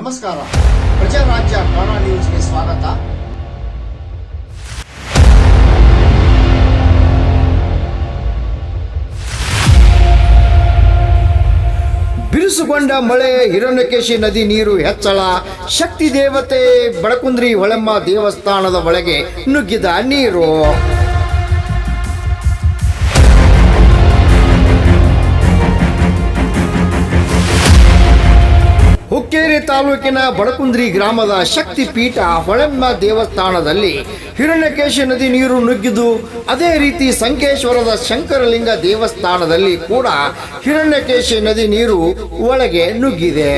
ನಮಸ್ಕಾರ. ಪ್ರಜಾರಾಜ್ಯ ಕನ್ನಡ ನ್ಯೂಸ್ಗೆ ಸ್ವಾಗತ. ಬಿರುಸುಗೊಂಡ ಮಳೆ, ಹಿರಣ್ಯಕೇಶಿ ನದಿ ನೀರು ಹೆಚ್ಚಳ, ಶಕ್ತಿ ದೇವತೆ ಬಡಕುಂದ್ರಿ ಹೊಳೆಮ್ಮ ದೇವಸ್ಥಾನದ ಒಳಗೆ ನುಗ್ಗಿದ ನೀರು. ಹುಕ್ಕೇರಿ ತಾಲೂಕಿನ ಬಡಕುಂದ್ರಿ ಗ್ರಾಮದ ಶಕ್ತಿ ಪೀಠ ಹೊಳೆಮ್ಮ ದೇವಸ್ಥಾನದಲ್ಲಿ ಹಿರಣ್ಯಕೇಶಿ ನದಿ ನೀರು ನುಗ್ಗಿದ್ದು, ಅದೇ ರೀತಿ ಸಂಕೇಶ್ವರದ ಶಂಕರಲಿಂಗ ದೇವಸ್ಥಾನದಲ್ಲಿ ಕೂಡ ಹಿರಣ್ಯಕೇಶಿ ನದಿ ನೀರು ಒಳಗೆ ನುಗ್ಗಿದೆ.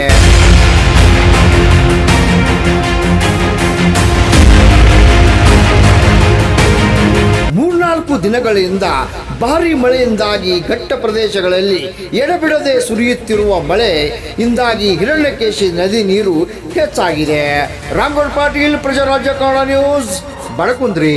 ಮೂರ್ನಾಲ್ಕು ದಿನಗಳಿಂದ ಭಾರಿ ಮಳೆಯಿಂದಾಗಿ ಘಟ್ಟ ಪ್ರದೇಶಗಳಲ್ಲಿ ಎಡಬಿಡದೆ ಸುರಿಯುತ್ತಿರುವ ಮಳೆಯಿಂದಾಗಿ ಹಿರಣ್ಯಕೇಶಿ ನದಿ ನೀರು ಹೆಚ್ಚಾಗಿದೆ. ರಾಮಗೌಡ ಪಾಟೀಲ್, ಪ್ರಜಾರಾಜ್ಯ ಕನ್ನಡ ನ್ಯೂಸ್, ಬಡಕುಂದ್ರಿ.